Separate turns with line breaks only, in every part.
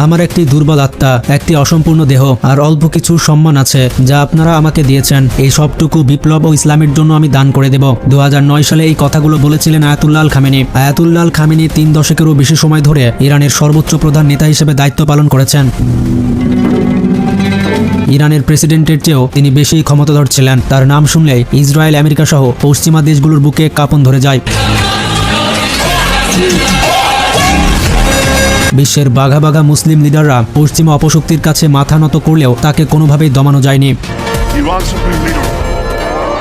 আমার একটি দুর্বল আত্মা, একটি অসম্পূর্ণ দেহ আর অল্প কিছু সম্মান আছে যা আপনারা আমাকে দিয়েছেন। এই সবটুকু বিপ্লব ও ইসলামের জন্য আমি দান করে দেব। 2009 সালে এই কথাগুলো বলেছিলেন আয়াতুল্লাহ আল খামেনি। আয়াতুল্লাহ আল খামেনি 3 দশকেরও বেশি সময় ধরে ইরানের সর্বোচ্চ প্রধান নেতা হিসেবে দায়িত্ব পালন করেছেন। ইরানের প্রেসিডেন্টের চেয়েও তিনি বেশি ক্ষমতাধর ছিলেন। তার নাম শুনলেই ইসরায়েল, আমেরিকা সহ পশ্চিমা দেশগুলোর বুকে কাঁপন ধরে যায়। বিশ্বের বাঘা বাঘা মুসলিম লিডাররা পশ্চিমা অপশক্তির কাছে মাথা নত করলেও তাকে কোনোভাবেই দমানো যায়নি।
Iran Supreme Leader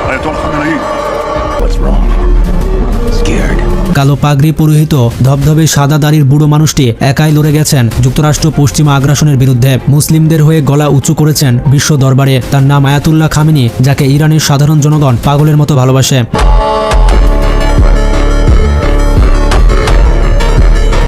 Ayatollah Khamenei.
What's wrong? Scared.
কালো পাগড়ি পরিহিত ধবধবে সাদা দাড়ির বুড়ো মানুষটি একাই লড়ে গেছেন যুক্তরাষ্ট্র পশ্চিমা আগ্রাসনের বিরুদ্ধে। মুসলিমদের হয়ে গলা উঁচু করেছেন বিশ্ব দরবারে। তার নাম আয়াতুল্লাহ খামেনি, যাকে ইরানের সাধারণ জনগণ পাগলের মতো ভালোবাসে।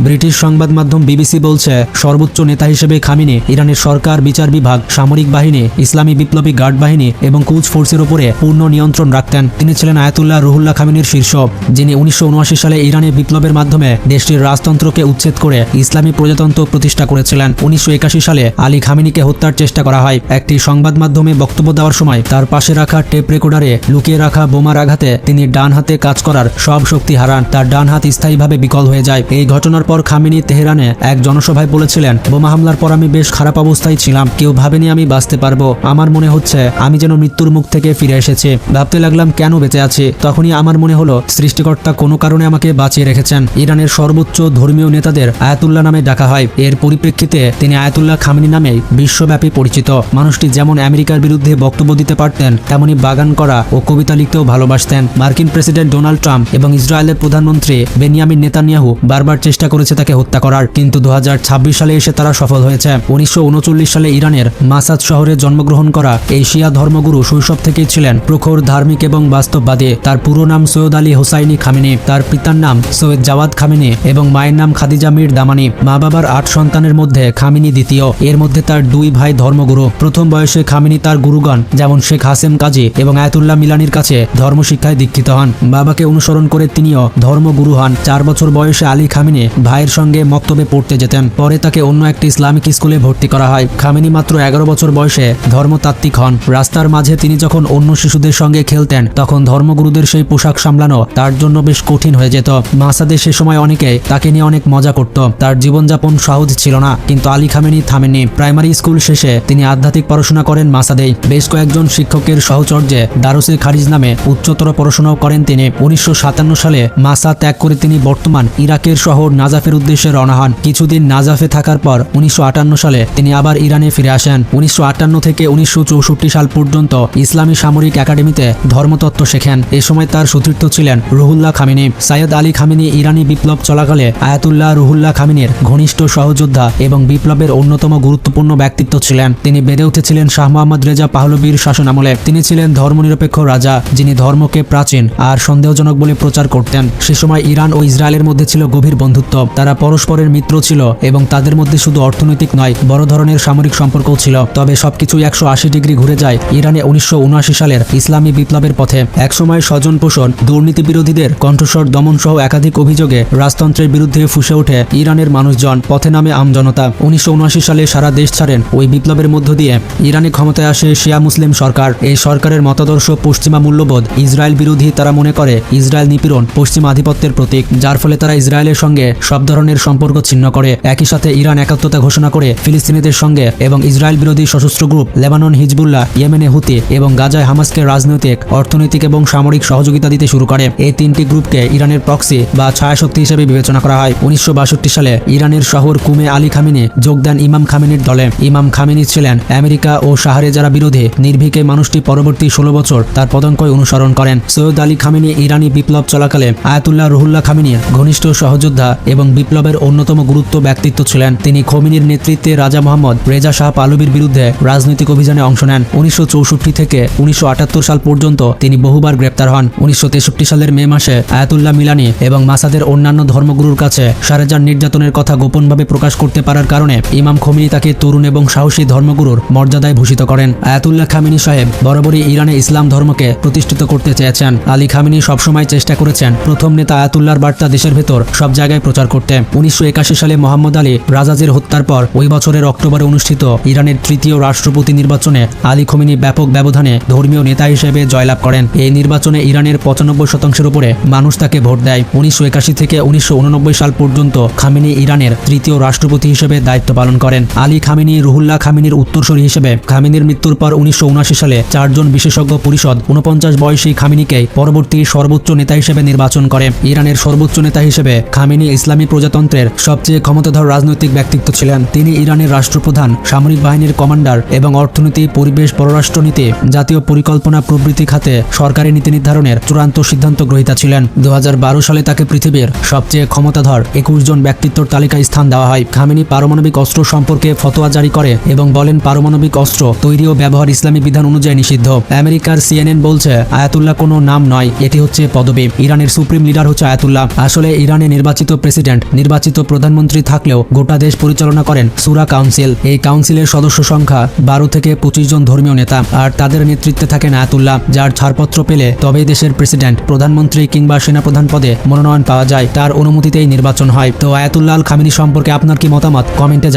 ব্রিটিশ সংবাদ মাধ্যম বিবিসি বলছে, সর্বোচ্চ নেতা হিসেবে খামেনি ইরানের সরকার, বিচার বিভাগ, সামরিক বাহিনী, ইসলামী বিপ্লবী গার্ড বাহিনী এবং কুচ ফোর্সের উপরে পূর্ণ নিয়ন্ত্রণ রাখতেন। তিনি ছিলেন আয়াতুল্লাহ রুহুল্লাহ খামেনির শীর্ষ, যিনি 1979 সালে ইরানে বিপ্লবের মাধ্যমে দেশটির রাজতন্ত্রকে উচ্ছেদ করে ইসলামী প্রজাতন্ত্র প্রতিষ্ঠা করেছিলেন। 1981 সালে আলী খামেনিকে হত্যার চেষ্টা করা হয়। একটি সংবাদ মাধ্যমে বক্তব্য দেওয়ার সময় তার পাশে রাখা টেপ রেকর্ডারে লুকিয়ে রাখা বোমার আঘাতে তিনি ডান হাতে কাজ করার সব শক্তি হারান। তার ডান হাত স্থায়ীভাবে বিকল হয়ে যায়। এই ঘটনার পর খামেনি তেহরানে এক জনসভায় বলেছিলেন, বোমা হামলার পর আমি বেশ খারাপ অবস্থায় ছিলাম। কেউ ভাবেনি আমি বাঁচতে পারবো। আমার মনে হচ্ছে আমি যেন মৃত্যুর মুখ থেকে ফিরে এসেছি। ভাবতে লাগলাম কেন বেঁচে আছি। তখনই আমার মনে হলো সৃষ্টিকর্তা কোনো কারণে আমাকে বাঁচিয়ে রেখেছেন। ইরানের সর্বোচ্চ ধর্মীয় নেতাদের আয়াতুল্লাহ নামে ডাকা হয়। এর পরিপ্রেক্ষিতে তিনি আয়াতুল্লাহ খামেনি নামেই বিশ্বব্যাপী পরিচিত। মানুষটি যেমন আমেরিকার বিরুদ্ধে বক্তব্য দিতে পারতেন, তেমনি বাগান করা ও কবিতা লিখতেও ভালোবাসতেন। মার্কিন প্রেসিডেন্ট ডোনাল্ড ট্রাম্প এবং ইসরায়েলের প্রধানমন্ত্রী বেনিয়ামিন নেতানিয়াহু বারবার চেষ্টা করেছে তাকে হত্যা করার, কিন্তু 2026 সালে এসে তারা সফল হয়েছে। 1939 সালে ইরানের মাসাদ শহরে জন্মগ্রহণ করা এই শিয়া ধর্মগুরু শৈশব থেকেই ছিলেন প্রখর, ধার্মিক এবং বাস্তববাদী। তার পুরো নাম সৈয়দ আলী হোসাইনি খামেনি। তার পিতার নাম সৈয়দ জাওয়াদ খামেনি এবং মায়ের নাম খাদিজা মির দামানি। মা বাবার 8 সন্তানের মধ্যে খামেনি দ্বিতীয়। এর মধ্যে তার 2 ভাই ধর্মগুরু। প্রথম বয়সে খামেনি তার গুরুগণ যেমন শেখ হাসেম কাজী এবং আয়াতুল্লাহ মিলানির কাছে ধর্মশিক্ষায় দীক্ষিত হন। বাবাকে অনুসরণ করে তিনিও ধর্মগুরু হন। 4 বছর বয়সে আলী খামেনি ভাইয়ের সঙ্গে মক্তবে পড়তে যেতেন। পরে তাকে অন্য একটি ইসলামিক স্কুলে ভর্তি করা হয়। খামেনি মাত্র 11 বছর বয়সে ধর্মতাত্ত্বিক হন। রাস্তার মাঝে তিনি যখন অন্য শিশুদের সঙ্গে খেলতেন, তখন ধর্মগুরুদের সেই পোশাক সামলানো তার জন্য বেশ কঠিন হয়ে যেত। মাসাদে সে সময় অনেকেই তাকে নিয়ে অনেক মজা করত। তার জীবনযাপন সহজ ছিল না, কিন্তু আলী খামেনি থামেননি। প্রাইমারি স্কুল শেষে তিনি আধ্যাত্মিক পড়াশোনা করেন মাসাদেই। বেশ কয়েকজন শিক্ষকের সহচর্যে দারুসে খারিজ নামে উচ্চতর পড়াশোনাও করেন তিনি। 1957 সালে মাসা ত্যাগ করে তিনি বর্তমান ইরাকের শহর নাজাফের উদ্দেশ্যে রওনা হন। কিছুদিন নাজাফে থাকার পর 1958 সালে তিনি আবার ইরানে ফিরে আসেন। 1958 থেকে 1964 সাল পর্যন্ত ইসলামী সামরিক একাডেমিতে ধর্মতত্ত্ব শেখেন। এ সময় তার সতীর্থ ছিলেন Ruhollah Khamenei. Sayyid Ali Khamenei ইরানি বিপ্লব চলাকালে আয়াতুল্লাহ রুহুল্লাহ খামেনির ঘনিষ্ঠ সহযোদ্ধা এবং বিপ্লবের অন্যতম গুরুত্বপূর্ণ ব্যক্তিত্ব ছিলেন। তিনি বেড়ে উঠেছিলেন শাহ মোহাম্মদ রেজা পাহলবীর শাসনামলে। তিনি ছিলেন ধর্মনিরপেক্ষ রাজা, যিনি ধর্মকে প্রাচীন আর সন্দেহজনক বলে প্রচার করতেন। সে সময় ইরান ও ইসরায়েলের মধ্যে ছিল গভীর বন্ধুত্ব। তারা পরস্পরের মিত্র ছিল এবং তাদের মধ্যে শুধু অর্থনৈতিক নয়, বড় ধরনের সামরিক সম্পর্কও ছিল। তবে সবকিছু 180 ডিগ্রি ঘুরে যায় ইরানে 1979 সালের ইসলামী বিপ্লবের পথে। একসময় স্বজন পোষণ, দুর্নীতি বিরোধীদের কণ্ঠস্বর দমন সহ একাধিক অভিযোগে রাজতন্ত্রের বিরুদ্ধে ফুঁসে ওঠে ইরানের মানুষজন, পথে নামে আমজনতা। 1979 সালে সারা দেশ ছাড়েন। ওই বিপ্লবের মধ্য দিয়ে ইরানে ক্ষমতায় আসে শিয়া মুসলিম সরকার। এই সরকারের মতাদর্শ পশ্চিমা মূল্যবোধ, ইসরায়েল বিরোধী। তারা মনে করে ইসরায়েল নিপীড়ন, পশ্চিমা আধিপত্যের প্রতীক, যার ফলে তারা ইসরায়েলের সঙ্গে সব ধরনের সম্পর্ক ছিন্ন করে। একই সাথে ইরান একাত্মতা ঘোষণা করে ফিলিস্তিনিদের সঙ্গে এবং ইসরায়েল বিরোধী সশস্ত্র গ্রুপ লেবানন হিজবুল্লাহ, ইয়েমেনে হুতি এবং গাজায় হামাসকে রাজনৈতিক, অর্থনৈতিক এবং সামরিক সহযোগিতা দিতে শুরু করে। এই 3টি গ্রুপকে ইরানের প্রক্সি বা ছায়াশক্তি হিসেবে বিবেচনা করা হয়। 1962 সালে ইরানের শহর কুমে আলী খামেনি যোগ দেন ইমাম খামেনির দলে। ইমাম খামেনি ছিলেন আমেরিকা ও শাহরেজারা বিরোধী। নির্ভীক এই মানুষটি পরবর্তী 16 বছর তার পদাঙ্কই অনুসরণ করেন। সৈয়দ আলী খামেনি ইরানি বিপ্লব চলাকালে আয়াতুল্লাহ রুহুল্লাহ খামেনির ঘনিষ্ঠ সহযোদ্ধা এবং বিপ্লবের অন্যতম গুরুত্ব ব্যক্তিত্ব ছিলেন। তিনি খোমেনির নেতৃত্বে রাজা মোহাম্মদ রেজা শাহ পাহলবীর বিরুদ্ধে রাজনৈতিক অভিযানে অংশ নেন। 1964 থেকে 1978 সাল পর্যন্ত তিনি বহুবার গ্রেপ্তার হন। 1963 সালের মে মাসে আয়াতুল্লাহ মিলানি এবং মাসাদের অন্যান্য ধর্মগুরুর কাছে শাহরেজার নির্যাতনের কথা গোপনভাবে প্রকাশ করতে পারার কারণে ইমাম খোমেনি তাকে তরুণ এবং সাহসী ধর্মগুরুর মর্যাদায় ভূষিত করেন। আয়াতুল্লাহ খামেনি সাহেব বরাবরই ইরানে ইসলাম ধর্মকে প্রতিষ্ঠিত করতে চেয়েছেন। আলী খামেনি সবসময় চেষ্টা করেছেন প্রথম নেতা আয়াতুল্লাহর বার্তা দেশের ভেতর সব জায়গায় প্রচার করতে। 1981 সালে মোহাম্মদ আলী রাজাজির হত্যার পর ওই বছরের অক্টোবরে অনুষ্ঠিত ইরানের তৃতীয় রাষ্ট্রপতি নির্বাচনে আলী খোমেনি ব্যাপক ব্যবধানে ধর্মীয় নেতা হিসেবে জয়লাভ করেন। এই নির্বাচনে ইরানের 95% উপরে মানুষ তাকে ভোট দেয়। 1981 থেকে 1989 সাল পর্যন্ত খামেনি ইরানের তৃতীয় রাষ্ট্রপতি হিসেবে দায়িত্ব পালন করেন। আলী খামেনি রুহুল্লাহ খামেনির উত্তরসূরি হিসেবে খামেনির মৃত্যুর পর 1979 সালে 4 জন বিশেষজ্ঞ পরিষদ 49 বয়সী খামেনিকে পরবর্তী সর্বোচ্চ নেতা হিসেবে নির্বাচন করে। ইরানের সর্বোচ্চ নেতা হিসেবে খামেনি ইসলামী প্রজাতন্ত্রের সবচেয়ে ক্ষমতাধর রাজনৈতিক ব্যক্তিত্ব ছিলেন। তিনি ইরানের রাষ্ট্রপ্রধান, সামরিক বাহিনীর কমান্ডার এবং অর্থনীতি, পরিবেশ, পররাষ্ট্রনীতি, জাতীয় পরিকল্পনা প্রভৃতি খাতে সরকারি নীতি নির্ধারণের চূড়ান্ত সিদ্ধান্ত গ্রহীতা ছিলেন। 2012 সালে তাকে পৃথিবীর সবচেয়ে ক্ষমতাধর 21 জন ব্যক্তিত্বর তালিকায় স্থান দেওয়া হয়। খামেনি পারমাণবিক অস্ত্র সম্পর্কে ফতোয়া জারি করে এবং বলেন পারমাণবিক অস্ত্র তৈরি ও ব্যবহার ইসলামী বিধান অনুযায়ী নিষিদ্ধ। আমেরিকার CNN বলছে আয়াতুল্লাহ কোনো নাম নয়, এটি হচ্ছে পদবি। ইরানের সুপ্রিম লিডার হচ্ছে আয়াতুল্লাহ। আসলে ইরানে নির্বাচিত প্রেসিডেন্ট, নির্বাচিত প্রধানমন্ত্রী থাকলেও গোটা দেশ পরিচালনা করেন সুরা কাউন্সিল। এই কাউন্সিলের সদস্য সংখ্যা 12 থেকে 25 জন ধর্মীয় নেতা, আর তাদের নেতৃত্বে থাকেন আয়াতুল্লাহ, যার ছাড়পত্র পেলে তবেই দেশের প্রেসিডেন্ট, প্রধানমন্ত্রী কিংবা সেনাপ্রধান পদে মনোনয়ন পাওয়া যায়। তার অনুমতিতেই নির্বাচন হয়। তো আয়াতুল্লাহ আল খামেনি সম্পর্কে আপনার কি মতামত কমেন্টে